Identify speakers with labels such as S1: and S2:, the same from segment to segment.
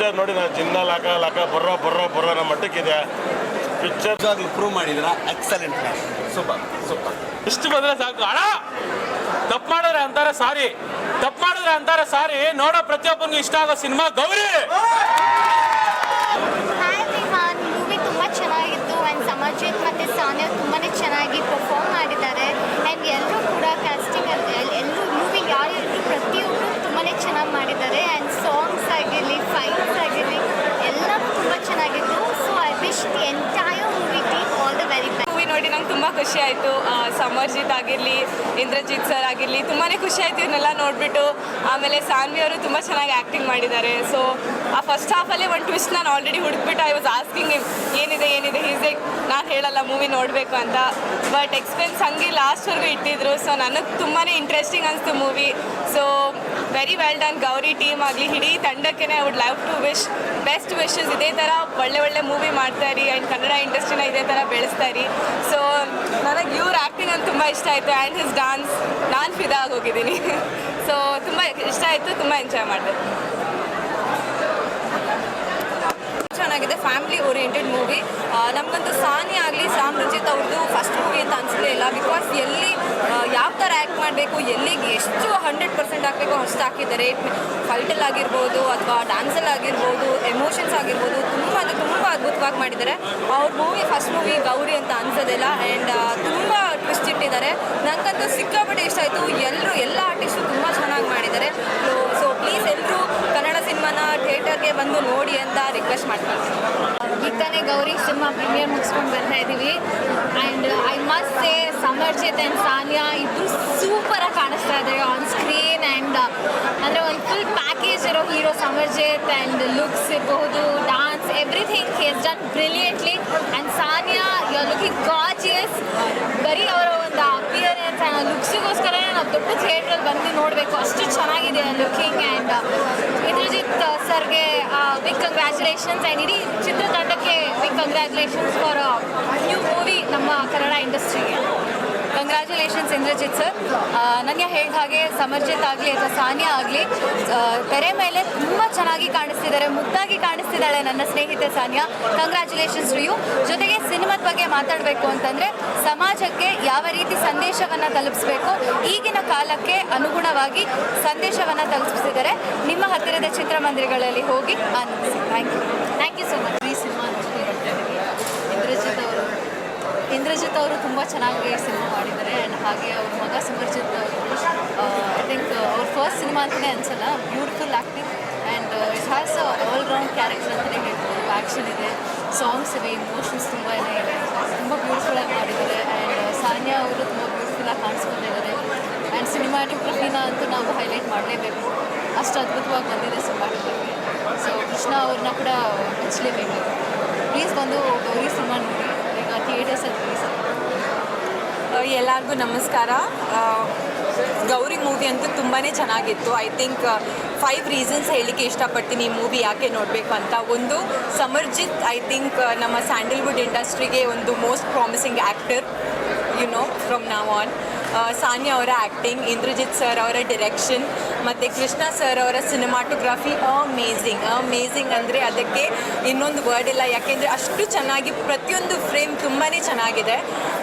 S1: Picture ನೋಡಿ ನಾನು ಚಿನ್ನ ಲಾಕ ಲಾಕ ಬರ್ರೋ ಬರ್ರೋ ಬರ್ರೋ ಅನ್ನೋ ಮಟ್ಟಕ್ಕಿದೆ ಪಿಕ್ಚರ್.
S2: ಅದು ಪ್ರೂವ್ ಮಾಡಿದ್ರ ಎಕ್ಸಲೆಂಟ್, ಸೂಪರ್ ಸೂಪರ್.
S3: ಇಷ್ಟು ಬಂದ್ರೆ ಸಾಕು. ಅಣ್ಣ ತಪ್ಪು ಮಾಡಿದ್ರೆ ಅಂತಾರೆ ಸಾರಿ, ತಪ್ಪು ಮಾಡಿದ್ರೆ ಅಂತಾರೆ ಸಾರಿ. ನೋಡೋ ಪ್ರತಿಯೊಬ್ಬನಿಗೂ ಇಷ್ಟ ಆಗೋ ಸಿನಿಮಾ ಗೌರಿ.
S4: ಮೂವಿ ತುಂಬ ಚೆನ್ನಾಗಿತ್ತು. ಆ್ಯಂಡ್ ಸಮರ್ಜಿತ್ ಮತ್ತು ಸಾನಿಯಾ ತುಂಬಾ ಚೆನ್ನಾಗಿ ಪರ್ಫಾರ್ಮ್ ಮಾಡಿದ್ದಾರೆ. ಆ್ಯಂಡ್ ಎಲ್ಲರೂ ಕೂಡ ಕ್ಯಾಸ್ಟಿಂಗ್ ಎಲ್ಲರೂ ಮೂವಿ ಯಾರು ಪ್ರತಿಯೊಬ್ಬರು ತುಂಬಾ ಚೆನ್ನಾಗಿ ಮಾಡಿದ್ದಾರೆ. ಆ್ಯಂಡ್ ಸಾಂಗ್ಸ್ ಆಗಿರಲಿ, ಫೈಟ್ಸ್ ಆಗಿರಲಿ ಎಲ್ಲವೂ ತುಂಬ ಚೆನ್ನಾಗಿತ್ತು. So I wish the entire movie team all the very best.
S5: Movie ನೋಡಿ ನಂಗೆ ತುಂಬ ಖುಷಿ ಆಯಿತು. ಸಮರ್ಜಿತ್ ಆಗಿರಲಿ, ಇಂದ್ರಜಿತ್ ಸರ್ ಆಗಿರಲಿ ತುಂಬಾ ಖುಷಿ ಆಯಿತು ಇವನ್ನೆಲ್ಲ ನೋಡಿಬಿಟ್ಟು. ಆಮೇಲೆ ಸಾನ್ವಿ ಅವರು ತುಂಬ ಚೆನ್ನಾಗಿ ಆ್ಯಕ್ಟಿಂಗ್ ಮಾಡಿದ್ದಾರೆ. ಸೊ ಆ ಫಸ್ಟ್ ಹಾಫಲ್ಲೇ ಒಂದು ಟ್ವಿಸ್ಟ್ ನಾನು ಆಲ್ರೆಡಿ ಹುಡುಕ್ಬಿಟ್ಟು ಐ ವಾಸ್ ಆಸ್ಕಿಂಗ್ ಏನಿದೆ ಹೀಗೆ ನಾನು ಹೇಳಲ್ಲ ಮೂವಿ ನೋಡಬೇಕು ಅಂತ. ಬಟ್ ಎಕ್ಸ್ಪೆನ್ಸ್ ಹಂಗೆ ಲಾಸ್ಟ್ವರೆಗೂ ಇಟ್ಟಿದ್ರು. ಸೊ ನನಗೆ ತುಂಬಾ ಇಂಟ್ರೆಸ್ಟಿಂಗ್ ಅನಿಸ್ತು movie. So very well done Gauri team ಆಗಲಿ, ಇಡೀ ತಂಡಕ್ಕೆ I would love to wish best wishes. ಇದೇ ಥರ ಒಳ್ಳೆ ಮೂವಿ ಮಾಡ್ತಾಯಿರಿ ಆ್ಯಂಡ್ ಕನ್ನಡ ಇಂಡಸ್ಟ್ರಿನ ಇದೇ ಥರ ಬೆಳೆಸ್ತಾಯಿರಿ. ಸೊ ನನಗೆ ಇವ್ರ ಆ್ಯಕ್ಟಿಂಗ್ ಅಂತ ತುಂಬ ಇಷ್ಟ ಆಯಿತು. ಆ್ಯಂಡ್ ಹಿಸ್ ಡಾನ್ಸ್ ನಾನು ಫಿದಾ ಆಗೋಗಿದ್ದೀನಿ. ಸೊ ತುಂಬ ಇಷ್ಟ ಆಯಿತು, ತುಂಬ ಎಂಜಾಯ್ ಮಾಡಿದೆ. ಚೆನ್ನಾಗಿದೆ, ಫ್ಯಾಮಿಲಿ ಓರಿಯೆಂಟೆಡ್ ಮೂವಿ. ನಮಗಂತೂ ಸಾನಿಯಾ ಆಗಲಿ, ಸಮರ್ಜಿತ್ ಅವ್ರದ್ದು ಫಸ್ಟ್ ಮೂವಿ ಅಂತ ಅನಿಸಲೇ ಇಲ್ಲ. ಬಿಕಾಸ್ ಎಲ್ಲಿ ಯಾವ ಥರ ಆ್ಯಕ್ಟ್ ಮಾಡಬೇಕು, ಎಲ್ಲಿಗೆ ಎಷ್ಟು 100% ಹಾಕಬೇಕು ಅಷ್ಟು ಹಾಕಿದ್ದಾರೆ. ಫೈಟಲ್ಲಿ ಆಗಿರ್ಬೋದು ಅಥವಾ ಡ್ಯಾನ್ಸಲ್ಲಿ ಆಗಿರ್ಬೋದು, ಎಮೋಷನ್ಸ್ ಆಗಿರ್ಬೋದು, ತುಂಬ ಅದ್ಭುತವಾಗಿ ಮಾಡಿದ್ದಾರೆ. ಅವ್ರ ಮೂವಿ ಫಸ್ಟ್ ಮೂವಿ ಗೌರಿ ಅಂತ ಅನ್ಸೋದಿಲ್ಲ. ಆ್ಯಂಡ್ ತುಂಬ ಟ್ವಿಸ್ಟ್ ಇಟ್ಟಿದ್ದಾರೆ. ನನಗಂತೂ ಸಿಕ್ಕಾಪಟ್ಟೆ ಇಷ್ಟ ಆಯಿತು. ಎಲ್ಲ ಆರ್ಟಿಸ್ಟು ತುಂಬ ಚೆನ್ನಾಗಿ ಮಾಡಿದ್ದಾರೆ. ಸೊ ಪ್ಲೀಸ್ ಎಲ್ಲರೂ ಕನ್ನಡ ಸಿನಿಮಾನ ಥಿಯೇಟರ್ಗೆ ಬಂದು ನೋಡಿ ಅಂತ ರಿಕ್ವೆಸ್ಟ್ ಮಾಡ್ತೀನಿ.
S4: ಈಗ ತಾನೇ ಗೌರಿ ಸಿನಿಮಾ ಪ್ರೀಮಿಯರ್ ಮುಗಿಸ್ಕೊಂಡು ಬರ್ತಾ ಇದ್ದೀವಿ. And I must say Samarjit and Sania ಇಬ್ಬರು ಸೂಪರಾಗಿ ಕಾಣಿಸ್ತಾ ಇದ್ದಾರೆ ಆನ್ ಸ್ಕ್ರೀನ್. ಆ್ಯಂಡ್ ಅಂದರೆ ಒಂದು ಫುಲ್ ಪ್ಯಾಕೇಜ್ ಇರೋ ಹೀರೋ ಸಮರ್ಜಿತ್. ಆ್ಯಂಡ್ ಲುಕ್ಸ್ ಇರಬಹುದು, dance, everything he has done brilliantly. And Sania you are looking gorgeous. ಬರೀ ಅವರ ಒಂದು ಅಪಿಯರೆನ್ಸ್ ಆ್ಯಂಡ್ ಲುಕ್ಸಿಗೋಸ್ಕರನೇ ನಾವು ದೊಡ್ಡ ಥಿಯೇಟ್ರಲ್ಲಿ ಬಂದು ನೋಡಬೇಕು, ಅಷ್ಟು ಚೆನ್ನಾಗಿದೆ ಲುಕಿಂಗ್. ಆ್ಯಂಡ್ ಇಂದ್ರಜಿತ್ ಸರ್ಗೆ ಬಿಗ್ ಕಂಗ್ರ್ಯಾಚುಲೇಷನ್ಸ್. ಆ್ಯಂಡ್ ಇಡೀ ಚಿತ್ರತಂಡಕ್ಕೆ big congratulations for new movie ನಮ್ಮ ಕನ್ನಡ ಇಂಡಸ್ಟ್ರಿಗೆ. Congratulations Indrajit sir. ನನಗೆ ಹೇಳಿದ ಹಾಗೆ ಸಮರ್ಜಿತ್ ಆಗಲಿ ಅಥವಾ ಸಾನಿಯಾ ಆಗಲಿ ತೆರೆ ಮೇಲೆ ತುಂಬ ಚೆನ್ನಾಗಿ ಕಾಣಿಸ್ತಿದ್ದಾರೆ, ಮುದ್ದಾಗಿ ಕಾಣಿಸ್ತಿದ್ದಾಳೆ ನನ್ನ ಸ್ನೇಹಿತೆ ಸಾನಿಯಾ. Congratulations to you. ಜೊತೆಗೆ ಸಿನಿಮಾದ ಬಗ್ಗೆ ಮಾತಾಡಬೇಕು ಅಂತಂದರೆ ಸಮಾಜಕ್ಕೆ ಯಾವ ರೀತಿ ಸಂದೇಶವನ್ನು ತಲುಪಿಸಬೇಕು, ಈಗಿನ ಕಾಲಕ್ಕೆ ಅನುಗುಣವಾಗಿ ಸಂದೇಶವನ್ನು ತಲುಪಿಸಿದ್ದಾರೆ. ನಿಮ್ಮ ಹತ್ತಿರದ ಚಿತ್ರಮಂದಿರಗಳಲ್ಲಿ ಹೋಗಿ ಆನಂದಿಸಿ. Thank you so much. ಈ ಸಿನಿಮಾ ಇಂದ್ರಜಿತ್ ಅವರು ತುಂಬ ಚೆನ್ನಾಗಿ ಸಿನಿಮಾ ಮಾಡಿದ್ದಾರೆ. ಆ್ಯಂಡ್ ಹಾಗೆ ಅವ್ರ ಮಗ ಸಮರ್ಜಿತ್ ಅವರು ಐ ಥಿಂಕ್ ಅವ್ರ ಫಸ್ಟ್ ಸಿನಿಮಾ ಅಂತಲೇ ಅನಿಸಲ್ಲ, beautiful acting. And it has all-round character ಅಂತಲೇ ಹೇಳ್ಬೋದು. ಆ್ಯಕ್ಷನ್ ಇದೆ, ಸಾಂಗ್ಸ್ ಇವೆ, ಇಮೋಷನ್ಸ್ ತುಂಬ ಇದೆ, ತುಂಬ ಬ್ಯೂಟಿಫುಲ್ಲಾಗಿ ಮಾಡಿದ್ದಾರೆ. ಆ್ಯಂಡ್ ಸಾನಿಯಾ ಅವರು ತುಂಬ ಬ್ಯೂಟಿಫುಲ್ಲಾಗಿ ಕಾಣಿಸ್ಕೊಂಡಿದ್ದಾರೆ. ಆ್ಯಂಡ್ ಸಿನಿಮಾಟೋಗ್ರಫಿನ ಅಂತೂ ನಾವು ಹೈಲೈಟ್ ಮಾಡಲೇಬೇಕು, ಅಷ್ಟು ಅದ್ಭುತವಾಗಿ ಬಂದಿದೆ ಸಿನಿಮಾಟೋಗ್ರಫಿ. ಸೊ ಕೃಷ್ಣ ಅವ್ರನ್ನ ಕೂಡ ಮೆಚ್ಚಲೇಬೇಕು. ಪ್ಲೀಸ್ ಬಂದು ಗೌರಿ ಸಿನಿಮಾ ನೋಡಿ ಈಗ ಥಿಯೇಟರ್ಸಲ್ಲಿ ಪ್ಲೀಸ್.
S5: ಎಲ್ಲರಿಗೂ ನಮಸ್ಕಾರ. ಗೌರಿ ಮೂವಿ ಅಂತೂ ತುಂಬಾ ಚೆನ್ನಾಗಿತ್ತು. ಐ ಥಿಂಕ್ 5 ರೀಸನ್ಸ್ ಹೇಳಲಿಕ್ಕೆ ಇಷ್ಟಪಡ್ತೀನಿ ಈ ಮೂವಿ ಯಾಕೆ ನೋಡಬೇಕು ಅಂತ. ಒಂದು, ಸಮರ್ಜಿತ್ ಐ ಥಿಂಕ್ ನಮ್ಮ ಸ್ಯಾಂಡಲ್ವುಡ್ ಇಂಡಸ್ಟ್ರಿಗೆ ಒಂದು ಮೋಸ್ಟ್ ಪ್ರಾಮಿಸಿಂಗ್ ಆ್ಯಕ್ಟರ್ ಫ್ರಮ್ ನಾವ್ ಆನ್. ಸಾನಿಯಾ ಅವರ ಆ್ಯಕ್ಟಿಂಗ್, ಇಂದ್ರಜಿತ್ ಸರ್ ಅವರ ಡಿರೆಕ್ಷನ್ ಮತ್ತು ಕೃಷ್ಣ ಸರ್ ಅವರ ಸಿನಿಮಾಟೋಗ್ರಫಿ ಅಮೇಝಿಂಗ್ ಅಂದರೆ ಅದಕ್ಕೆ ಇನ್ನೊಂದು ವರ್ಡ್ ಇಲ್ಲ. ಯಾಕೆಂದರೆ ಅಷ್ಟು ಚೆನ್ನಾಗಿ ಪ್ರತಿಯೊಂದು ಫ್ರೇಮ್ ತುಂಬಾ ಚೆನ್ನಾಗಿದೆ.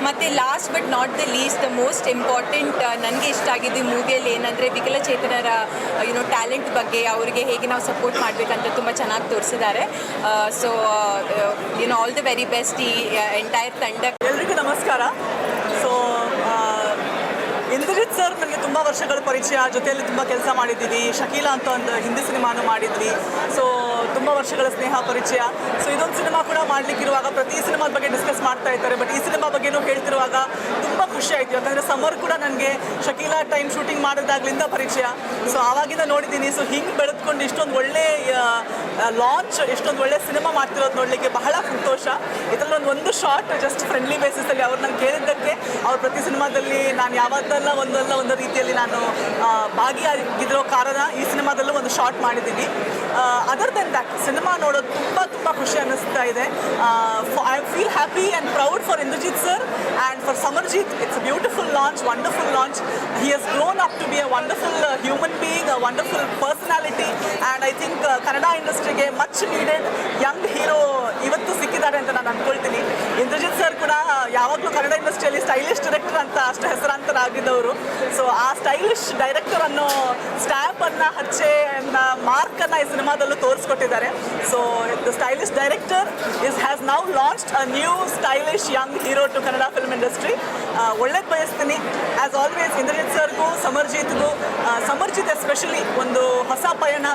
S5: ಮತ್ತು last but not the least, the most important ನನಗೆ ಇಷ್ಟ ಆಗಿದ್ದು ಈ ಮೂವಿಯಲ್ಲಿ ಏನಂದರೆ ವಿಕಲಚೇತನರ ಟ್ಯಾಲೆಂಟ್ ಬಗ್ಗೆ, ಅವರಿಗೆ ಹೇಗೆ ನಾವು ಸಪೋರ್ಟ್ ಮಾಡಬೇಕಂತ ತುಂಬ ಚೆನ್ನಾಗಿ ತೋರಿಸಿದ್ದಾರೆ. So all the very best ಈ ಎಂಟೈರ್ ತಂಡ.
S6: ಎಲ್ರಿಗೂ ನಮಸ್ಕಾರ. ಸೊ ಇಂದ್ರಜಿತ್ ಸರ್ ನನಗೆ ತುಂಬ ವರ್ಷಗಳ ಪರಿಚಯ, ಜೊತೆಯಲ್ಲಿ ತುಂಬ ಕೆಲಸ ಮಾಡಿದ್ದೀವಿ. ಶಕೀಲಾ ಅಂತ ಒಂದು ಹಿಂದಿ ಸಿನಿಮಾನು ಮಾಡಿದ್ವಿ. ಸೊ ತುಂಬ ವರ್ಷಗಳ ಸ್ನೇಹ ಪರಿಚಯ. ಸೊ ಇದೊಂದು ಸಿನಿಮಾ ಕೂಡ ಮಾಡಲಿಕ್ಕಿರುವಾಗ ಪ್ರತಿ ಸಿನಿಮಾದ ಬಗ್ಗೆ ಡಿಸ್ಕಸ್ ಮಾಡ್ತಾ ಇರ್ತಾರೆ. ಬಟ್ ಈ ಸಿನಿಮಾ ಬಗ್ಗೆನೂ ಹೇಳ್ತಿರುವಾಗ ತುಂಬ ಖುಷಿ ಆಯಿತು. ಯಾಕಂದರೆ ಸಮರ್ ಕೂಡ ನನಗೆ ಶಕೀಲಾ ಟೈಮ್ ಶೂಟಿಂಗ್ ಮಾಡಿದಾಗಲಿಂದ ಪರಿಚಯ. ಸೊ ಆವಾಗಿಂದ ನೋಡಿದ್ದೀನಿ. ಸೊ ಹಿಂಗೆ ಬೆಳೆದುಕೊಂಡು ಇಷ್ಟೊಂದು ಒಳ್ಳೆ ಲಾಂಚ್, ಎಷ್ಟೊಂದು ಒಳ್ಳೆ ಸಿನಿಮಾ ಮಾಡ್ತಿರೋದು ನೋಡಲಿಕ್ಕೆ ಬಹಳ ಸಂತೋಷ. ಇದರಲ್ಲಿ ಒಂದು ಶಾರ್ಟ್ ಜಸ್ಟ್ ಫ್ರೆಂಡ್ಲಿ ಬೇಸಿಸಲ್ಲಿ ಅವ್ರು ನಾನು ಕೇಳಿದ್ದಕ್ಕೆ ಅವ್ರು ಪ್ರತಿ ಸಿನಿಮಾದಲ್ಲಿ ನಾನು ಯಾವತ್ತಲ್ಲ ಒಂದು ರೀತಿಯಲ್ಲಿ ನಾನು ಭಾಗಿಯಾಗಿರೋ ಕಾರಣ ಈ ಸಿನಿಮಾದಲ್ಲೂ ಒಂದು ಶಾರ್ಟ್ ಮಾಡಿದ್ದೀನಿ. ಅದರ್ ದೆನ್ ದ್ಯಾಟ್ ಸಿನಿಮಾ ನೋಡೋದು ತುಂಬ ಖುಷಿ ಅನ್ನಿಸ್ತಾ ಇದೆ. I feel happy and proud for Indrajit sir and for Samarjit. It's a beautiful launch, wonderful launch. He has grown up to be a wonderful human being, a wonderful person personality and I think Kannada ಇಂಡಸ್ಟ್ರಿಗೆ much needed Young hero ಇವತ್ತು ಸಿಕ್ಕಿದ್ದಾರೆ ಅಂತ ನಾನು ಅಂದ್ಕೊಳ್ತೀನಿ. Indrajit sir ಕೂಡ ಯಾವಾಗಲೂ ಕನ್ನಡ ಇಂಡಸ್ಟ್ರಿಯಲ್ಲಿ stylish director ಅಂತ ಅಷ್ಟು ಹೆಸರಾಂತರಾಗಿದ್ದವರು. ಸೊ ಆ ಸ್ಟೈಲಿಶ್ ಡೈರೆಕ್ಟರ್ ಅನ್ನೋ ಸ್ಟ್ಯಾಂಪನ್ನು ಮಾರ್ಕನ್ನು ಈ ಸಿನಿಮಾದಲ್ಲೂ ತೋರಿಸ್ಕೊಟ್ಟಿದ್ದಾರೆ. So the stylish director has now launched a new stylish young hero to Kannada film industry. ಒಳ್ಳೇದು ಬಯಸ್ತೀನಿ. ಆ್ಯಸ್ ಆಲ್ವೇಸ್ ಇಂದ್ರಜಿತ್ ಸರ್ಗೂ ಸಮರ್ಜಿತ್ ಎಸ್ಪೆಷಲಿ ಒಂದು ಹೊಸ ಪಯಣ,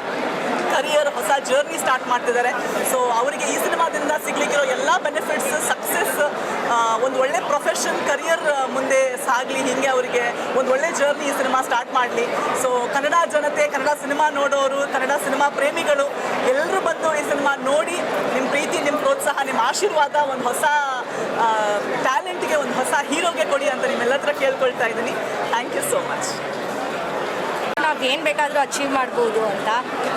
S6: ಕರಿಯರ್, ಹೊಸ ಜರ್ನಿ ಸ್ಟಾರ್ಟ್ ಮಾಡ್ತಿದ್ದಾರೆ. ಸೊ ಅವರಿಗೆ ಈ ಸಿನಿಮಾದಿಂದ ಸಿಗ್ಲಿಕ್ಕಿರೋ ಎಲ್ಲ ಬೆನಿಫಿಟ್ಸ್, ಸಕ್ಸಸ್, ಒಂದು ಒಳ್ಳೆ ಪ್ರೊಫೆಷನ್, ಕರಿಯರ್ ಮುಂದೆ ಸಾಗಲಿ. ಹೀಗೆ ಅವರಿಗೆ ಒಂದು ಒಳ್ಳೆ ಜರ್ನಿ ಈ ಸಿನಿಮಾ ಸ್ಟಾರ್ಟ್ ಮಾಡಲಿ. ಸೊ ಕನ್ನಡ ಜನತೆ, ಕನ್ನಡ ಸಿನಿಮಾ ನೋಡೋರು, ಕನ್ನಡ ಸಿನಿಮಾ ಪ್ರೇಮಿಗಳು ಎಲ್ಲರೂ ಬಂದು ಈ ಸಿನಿಮಾ ನೋಡಿ ನಿಮ್ಮ ಪ್ರೀತಿ, ನಿಮ್ಮ ಪ್ರೋತ್ಸಾಹ, ನಿಮ್ಮ ಆಶೀರ್ವಾದ ಒಂದು ಹೊಸ ಟ್ಯಾಲೆಂಟ್ಗೆ, ಒಂದು ಹೊಸ ಹೀರೋಗೆ ಕೊಡಿ ಅಂತ ನಿಮ್ಮೆಲ್ಲರ ಹತ್ರ ಕೇಳ್ಕೊಳ್ತಾ ಇದ್ದೀನಿ. Thank you so much.
S7: ನಾವು ಏನು ಬೇಕಾದರೂ ಅಚೀವ್ ಮಾಡ್ಬೋದು ಅಂತ.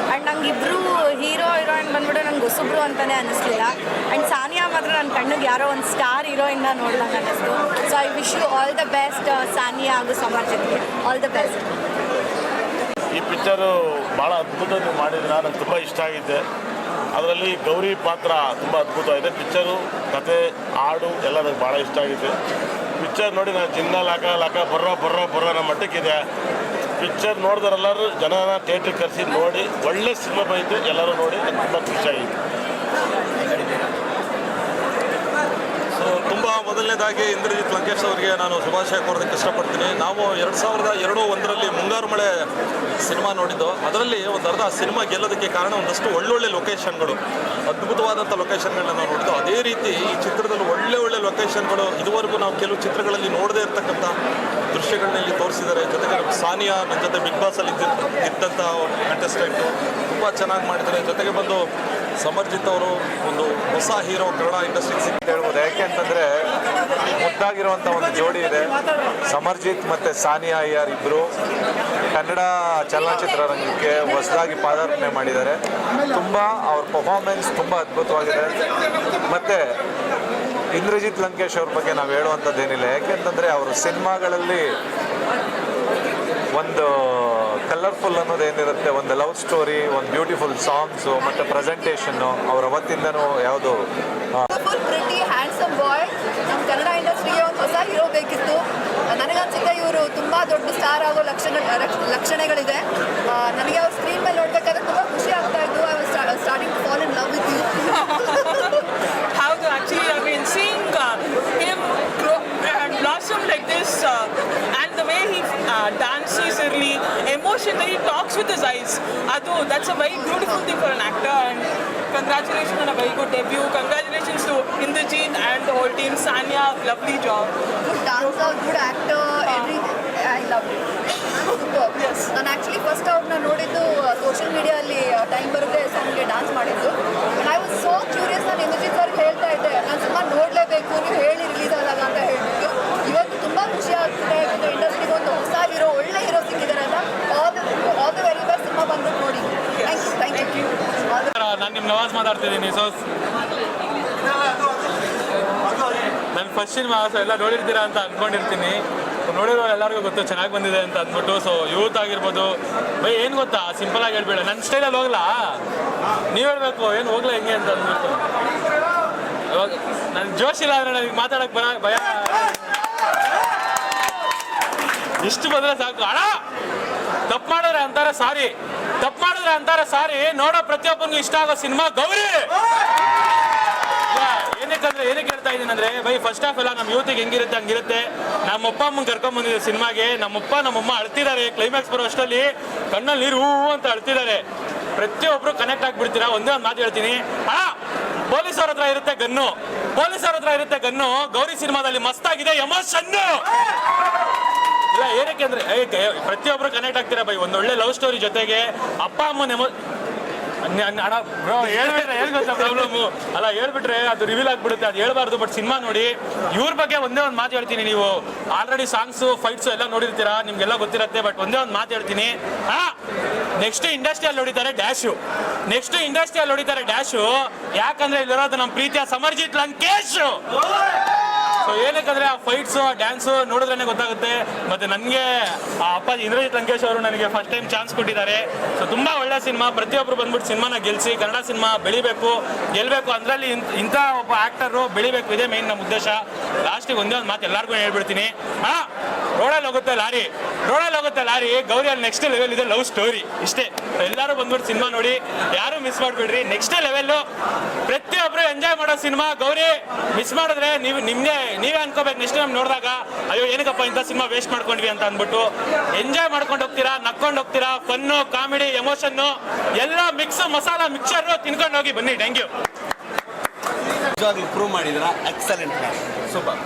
S7: ಆ್ಯಂಡ್ ನಂಗೆ ಇಬ್ಬರು ಹೀರೋಯಿನ್ ಬಂದ್ಬಿಟ್ಟು ನಂಗೆ ಹೊಸಬ್ರು ಅಂತಲೇ ಅನ್ನಿಸ್ಲಿಲ್ಲ. ಆ್ಯಂಡ್ ಸಾನಿಯಾ ಮಾತ್ರ ನನ್ನ ಕಣ್ಣಿಗೆ ಯಾರೋ ಒಂದು ಸ್ಟಾರ್ ಹೀರೋಯಿಂದ ನೋಡ್ದಂಗೆ ಅನ್ನಿಸ್ತು. So I wish you all the best Sania ಹಾಗೂ ಸಮರ್ಜಿತ್ಗೆ ಆಲ್ ದ ಬೆಸ್ಟ್.
S1: ಈ ಪಿಕ್ಚರು ಭಾಳ ಅದ್ಭುತವಾಗಿ ಮಾಡಿದ್ರೆ ನನಗೆ ತುಂಬ ಇಷ್ಟ ಆಗಿದೆ. ಅದರಲ್ಲಿ ಗೌರಿ ಪಾತ್ರ ತುಂಬ ಅದ್ಭುತವಾಗಿದೆ. ಪಿಕ್ಚರು, ಕತೆ, ಹಾಡು ಎಲ್ಲ ನನಗೆ ಭಾಳ ಇಷ್ಟ ಆಗಿದೆ. ಪಿಕ್ಚರ್ ನೋಡಿ ನಾನು ಚಿನ್ನ ಲಾಕ ಬರ್ರೋ ನಮ್ಮ ಮಟ್ಟಕ್ಕಿದೆ. ಪಿಕ್ಚರ್ ನೋಡಿದರೆಲ್ಲರೂ ಜನನ ಥಿಯೇಟ್ರಿಗೆ ಕರೆಸಿ ನೋಡಿ ಒಳ್ಳೆ ಸಿನಿಮಾ ಬಂದಿದ್ದು, ಎಲ್ಲರೂ ನೋಡಿ ನನಗೆ ತುಂಬ ಖುಷಿಯಾಗಿತ್ತು.
S8: ಸೊ ತುಂಬ ಮೊದಲನೇದಾಗಿ ಇಂದ್ರಜಿತ್ ಲಂಕೇಶ್ ಅವರಿಗೆ ನಾನು ಶುಭಾಶಯ ಕೋರೋದಕ್ಕೆ ಇಷ್ಟಪಡ್ತೀನಿ. ನಾವು 2002-01 ಮುಂಗಾರು ಮಳೆ ಸಿನಿಮಾ ನೋಡಿದ್ದು. ಅದರಲ್ಲಿ ಒಂದು ಅರ್ಧ ಸಿನಿಮಾ ಗೆಲ್ಲೋದಕ್ಕೆ ಕಾರಣ ಒಂದಷ್ಟು ಒಳ್ಳೊಳ್ಳೆ ಲೊಕೇಶನ್ಗಳು, ಅದ್ಭುತವಾದಂಥ ಲೊಕೇಶನ್ಗಳನ್ನ ನಾವು ನೋಡಿದ್ದು. ಅದೇ ರೀತಿ ಈ ಚಿತ್ರದಲ್ಲಿ ಒಳ್ಳೆ ಲೊಕೇಶನ್ಗಳು ಇದುವರೆಗೂ ನಾವು ಕೆಲವು ಚಿತ್ರಗಳಲ್ಲಿ ನೋಡದೇ ಇರ್ತಕ್ಕಂಥ ದೃಶ್ಯಗಳನ್ನ ಇಲ್ಲಿ ತೋರಿಸಿದ್ದಾರೆ. ಜೊತೆಗೆ ಸಾನಿಯಾ ನನ್ನ ಜೊತೆ ಬಿಗ್ ಬಾಸಲ್ಲಿ ಇದ್ದಂಥ ಕಂಟೆಸ್ಟೆಂಟು ತುಂಬ ಚೆನ್ನಾಗಿ ಮಾಡಿದ್ದಾರೆ. ಜೊತೆಗೆ ಬಂದು ಸಮರ್ಜಿತ್ ಅವರು ಒಂದು ಹೊಸ ಹೀರೋ ಕನ್ನಡ ಇಂಡಸ್ಟ್ರಿಗೆ ಸಿಕ್ಕಿದೆ ಹೇಳ್ಬೋದು. ಯಾಕೆಂತಂದರೆ ಮುದ್ದಾಗಿರುವಂಥ ಒಂದು ಜೋಡಿ ಇದೆ. ಸಮರ್ಜಿತ್ ಮತ್ತು ಸಾನಿಯಾ ಅಯ್ಯರ್ ಇಬ್ಬರು ಕನ್ನಡ ಚಲನಚಿತ್ರರಂಗಕ್ಕೆ ಹೊಸದಾಗಿ ಪಾದಾರ್ಪಣೆ ಮಾಡಿದ್ದಾರೆ. ತುಂಬ ಅವ್ರ ಪರ್ಫಾರ್ಮೆನ್ಸ್ ತುಂಬ ಅದ್ಭುತವಾಗಿದೆ. ಮತ್ತು ಇಂದ್ರಜಿತ್ ಲಂಕೇಶ್ ಅವ್ರ ಬಗ್ಗೆ ನಾವು ಹೇಳುವಂಥದ್ದೇನಿಲ್ಲ. ಯಾಕೆಂತಂದರೆ ಅವರು ಸಿನಿಮಾಗಳಲ್ಲಿ ಒಂದು ಕಲರ್ಫುಲ್ ಅನ್ನೋದೇನಿರುತ್ತೆ, ಒಂದು ಲವ್ ಸ್ಟೋರಿ, ಒಂದು ಬ್ಯೂಟಿಫುಲ್ ಸಾಂಗ್ಸು ಮತ್ತು ಪ್ರೆಸೆಂಟೇಷನ್ನು ಅವ್ರ ಅವತ್ತಿಂದನೂ ಯಾವುದು
S7: ಪ್ರಿಟಿ ಹ್ಯಾಂಡ್ಸಮ್ ಬಾಯ್. ನಮ್ಮ ಕನ್ನಡ ಇಂಡಸ್ಟ್ರಿಗೆ ಒಂದು ಹೊಸ ಹೀರೋ ಬೇಕಿತ್ತು. ನನಗನ್ಸುತ್ತೆ ಇವರು ತುಂಬ ದೊಡ್ಡ ಸ್ಟಾರ್ ಆಗೋ ಲಕ್ಷಣಗಳಿದೆ. ನನಗೆ ಅವ್ರ ಸ್ಕ್ರೀನ್ ಮೇಲೆ ನೋಡಬೇಕಾದ್ರೆ ತುಂಬ ಖುಷಿ ಆಗ್ತಾ ಇತ್ತು. I was starting to fall in love with you.
S6: How actually, I mean, seeing him grow and blossom like this, and the way he dances early, emotion that he talks with his eyes, that's a very beautiful thing for an actor. And congratulations on a very good debut. Congratulations to Indrajit and the whole team. Sanya, lovely job.
S7: Good dancer, good actor, everything. I love it. Super. Yes. ನಾನು actually first ಅವ್ರನ್ನ ನೋಡಿದ್ದು social ಮೀಡಿಯಲ್ಲಿ time ಬರುತ್ತೆ ಸಾಂಗ್ಗೆ dance ಮಾಡಿದ್ದು. I was so curious. ನಾನು ಇಂದ್ರಜಿತ್ ಅವ್ರಿಗೆ ಹೇಳ್ತಾ ಇದ್ದೆ, ನಾನು ಸಿನಿಮಾ ನೋಡಲೇಬೇಕು, ನೀವು ಹೇಳಿ ರಿಲೀಸ್ ಆದಾಗ ಅಂತ ಹೇಳ್ಬಿಟ್ಟು. ಇವತ್ತು ತುಂಬ ಖುಷಿ ಆಗ್ತಿದೆ. ಯಾಕಂದರೆ ಇಂಡಸ್ಟ್ರಿಗೆ ಒಂದು ಹೊಸ ಹೀರೋ, ಒಳ್ಳೆ ಹೀರೋ ಸಿಕ್ಕಿದ್ದಾರೆ ಅಂತ. All the very best. Cinema ಬಂದು ನೋಡಿ. Thank you.
S3: ನಾನು ನಿಮ್ಮ ನವಾಜ್ ಮಾತಾಡ್ತಿದ್ದೀನಿ. ಸೊ ನನ್ನ ಫಸ್ಟ್ ಸಿನಿಮಾ, ಸೊ ಎಲ್ಲ ನೋಡಿರ್ತೀರಾ ಅಂತ ಅಂದ್ಕೊಂಡಿರ್ತೀನಿ. ನೋಡಿರೋ ಎಲ್ಲರಿಗೂ ಗೊತ್ತು ಚೆನ್ನಾಗಿ ಬಂದಿದೆ ಅಂತ ಅಂದ್ಬಿಟ್ಟು. ಸೊ ಯೂತ್ ಆಗಿರ್ಬೋದು. ಬೈ ಏನು ಗೊತ್ತಾ, ಸಿಂಪಲಾಗಿ ಹೇಳ್ಬೇಡ, ನನ್ನ ಸ್ಟೈಲಲ್ಲಿ ಹೋಗ್ಲಾ, ನೀವು ಹೇಳಬೇಕು ಏನು ಹೋಗ್ಲಾ ಹೆಂಗೆ ಅಂತ ಅಂದ್ಬಿಟ್ಟು. ಇವಾಗ ನನ್ನ ಜೋಶ್ ಇಲ್ಲ ಅಂದರೆ ನನಗೆ ಮಾತಾಡೋಕ್ಕೆ ಭಯ. ಇಷ್ಟು ಬಂದರೆ ಸಾಕು. ಅಣ್ಣ ತಪ್ಪು ಮಾಡಿದ್ರೆ ಅಂತಾರೆ ಸಾರಿ. ನೋಡೋ ಪ್ರತಿಯೊಬ್ಬನಿಗೂ ಇಷ್ಟ ಆಗೋ ಸಿನಿಮಾ ಗೌರಿ. ಏನಕ್ಕೆ ಹೇಳ್ತಾ ಇದ್ದೀನಿ ಅಂದರೆ, ಬೈ ಫಸ್ಟ್ ಆಫ್ ಎಲ್ಲ ನಮ್ಮ ಯೂತಿಗೆ ಹೆಂಗಿರುತ್ತೆ ಹಂಗಿರುತ್ತೆ. ನಮ್ಮಪ್ಪ ಅಮ್ಮನ ಕರ್ಕೊಂಡ್ಬಂದಿದ್ದೆ ಸಿನಿಮಾಗೆ. ನಮ್ಮಮ್ಮ ಅಳ್ತಿದ್ದಾರೆ. ಕ್ಲೈಮ್ಯಾಕ್ಸ್ ಬರೋ ಅಷ್ಟರಲ್ಲಿ ಕಣ್ಣಲ್ಲಿ ನೀರು ಹೂ ಅಂತ ಅಳ್ತಿದ್ದಾರೆ. ಪ್ರತಿಯೊಬ್ಬರು ಕನೆಕ್ಟ್ ಆಗಿಬಿಡ್ತೀರಾ. ಒಂದೇ ಒಂದು ಮಾತು ಹೇಳ್ತೀನಿ, ಪೊಲೀಸವ್ರ ಹತ್ರ ಇರುತ್ತೆ ಗನ್ನು. ಗೌರಿ ಸಿನಿಮಾದಲ್ಲಿ ಮಸ್ತಾಗಿದೆ ಎಮೋಷನ್ನು. ಇಲ್ಲ ಏನಕ್ಕೆ ಅಂದರೆ ಪ್ರತಿಯೊಬ್ಬರು ಕನೆಕ್ಟ್ ಆಗ್ತೀರಾ ಬೈ. ಒಂದು ಒಳ್ಳೆ ಲವ್ ಸ್ಟೋರಿ ಜೊತೆಗೆ ಅಪ್ಪ ಅಮ್ಮನ ಅಣ್ಣ ಬ್ರೋ ಹೇಳ್ಬಿಟ್ರೆ ಏನು ಗೊತ್ತಾ ಪ್ರಾಬ್ಲಮ್ಮು, ಅಲ್ಲ ಹೇಳ್ಬಿಟ್ರೆ ಅದು ರಿವೀಲ್ ಆಗಿಬಿಡುತ್ತೆ. ಅದು ಹೇಳ್ಬಾರ್ದು. ಬಟ್ ಸಿನಿಮಾ ನೋಡಿ. ಇವ್ರ ಬಗ್ಗೆ ಒಂದೇ ಒಂದು ಮಾತು ಹೇಳ್ತೀನಿ. ನೀವು ಆಲ್ರೆಡಿ ಸಾಂಗ್ಸು, ಫೈಟ್ಸು ಎಲ್ಲ ನೋಡಿರ್ತೀರಾ, ನಿಮಗೆಲ್ಲ ಗೊತ್ತಿರುತ್ತೆ. ಬಟ್ ಒಂದೇ ಒಂದು ಮಾತು ಹೇಳ್ತೀನಿ, ನೆಕ್ಸ್ಟ್ ಇಂಡಸ್ಟ್ರಿಯಲ್ಲಿ ಹೊಡಿತಾರೆ ಡ್ಯಾಶು. ಯಾಕಂದ್ರೆ ಇಲ್ಲಿರೋದು ನಮ್ಮ ಪ್ರೀತಿಯ ಸಮರ್ಜಿತ್ ಲಂಕೇಶ್. ಸೊ ಏನಕ್ಕಂದ್ರೆ ಆ ಫೈಟ್ಸು ಆ ಡ್ಯಾನ್ಸು ನೋಡಿದ್ರೇ ಗೊತ್ತಾಗುತ್ತೆ. ಮತ್ತು ನನಗೆ ಆ ಅಪ್ಪಾಜಿ ಇಂದ್ರಜಿತ್ ಲಂಕೇಶ್ ಅವರು ನನಗೆ ಫಸ್ಟ್ ಟೈಮ್ ಚಾನ್ಸ್ ಕೊಟ್ಟಿದ್ದಾರೆ. ಸೊ ತುಂಬ ಒಳ್ಳೆ ಸಿನಿಮಾ. ಪ್ರತಿಯೊಬ್ಬರು ಬಂದ್ಬಿಟ್ಟು ಸಿನಿಮಾನ ಗೆಲ್ಲಿಸಿ ಕನ್ನಡ ಸಿನಿಮಾ ಬೆಳಿಬೇಕು, ಗೆಲ್ಲಬೇಕು. ಅದರಲ್ಲಿ ಇಂಥ ಒಬ್ಬ ಆ್ಯಕ್ಟರು ಬೆಳಿಬೇಕು, ಇದೇ ಮೇಯ್ನ್ ನಮ್ಮ ಉದ್ದೇಶ. ಲಾಸ್ಟಿಗೆ ಒಂದೇ ಒಂದು ಮಾತು ಎಲ್ಲರಿಗೂ ಹೇಳ್ಬಿಡ್ತೀನಿ, ರೋಡಲ್ಲಿ ಹೋಗುತ್ತೆ ಲಾರಿ, ಗೌರಿಯಲ್ಲಿ ನೆಕ್ಸ್ಟ್ ಲೆವೆಲ್ ಇದೆ ಲವ್ ಸ್ಟೋರಿ. ಇಷ್ಟೇ. ಎಲ್ಲರೂ ಬಂದ್ಬಿಟ್ಟು ಸಿನಿಮಾ ನೋಡಿ, ಯಾರು ಮಿಸ್ ಮಾಡಿಬಿಡ್ರಿ. ನೆಕ್ಸ್ಟ್ ಲೆವೆಲ್ಲು ಪ್ರತಿಯೊಬ್ಬರು ಎಂಜಾಯ್ ಮಾಡೋ ಸಿನಿಮಾ ಗೌರಿ. ಮಿಸ್ ಮಾಡಿದ್ರೆ ನೀವೇ ಅನ್ಕೋಬೇಕು ನೆಕ್ಸ್ಟ್ ಟೈಮ್ ನೋಡಿದಾಗ, ಅಯ್ಯೋ ಏನಕ್ಕಪ್ಪ ಇಂಥ ಸಿನಿಮಾ ವೇಸ್ಟ್ ಮಾಡ್ಕೊಂಡ್ವಿ ಅಂತ ಅಂದ್ಬಿಟ್ಟು ಎಂಜಾಯ್ ಮಾಡ್ಕೊಂಡು ಹೋಗ್ತೀರಾ, ನಕ್ಕೊಂಡು ಹೋಗ್ತೀರಾ. ಫನ್ನು, ಕಾಮಿಡಿ, ಎಮೋಷನ್ನು ಎಲ್ಲ ಮಿಕ್ಸ್ ಮಸಾಲ ಮಿಕ್ಸರ್ ತಿನ್ಕೊಂಡು ಹೋಗಿ ಬನ್ನಿ. Thank you.
S2: ನಿಜವಾಗ್ಲೂ ಪ್ರೂವ್ ಮಾಡಿದ್ರ excellent man. Super.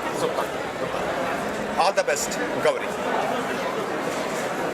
S9: All the best Gauri.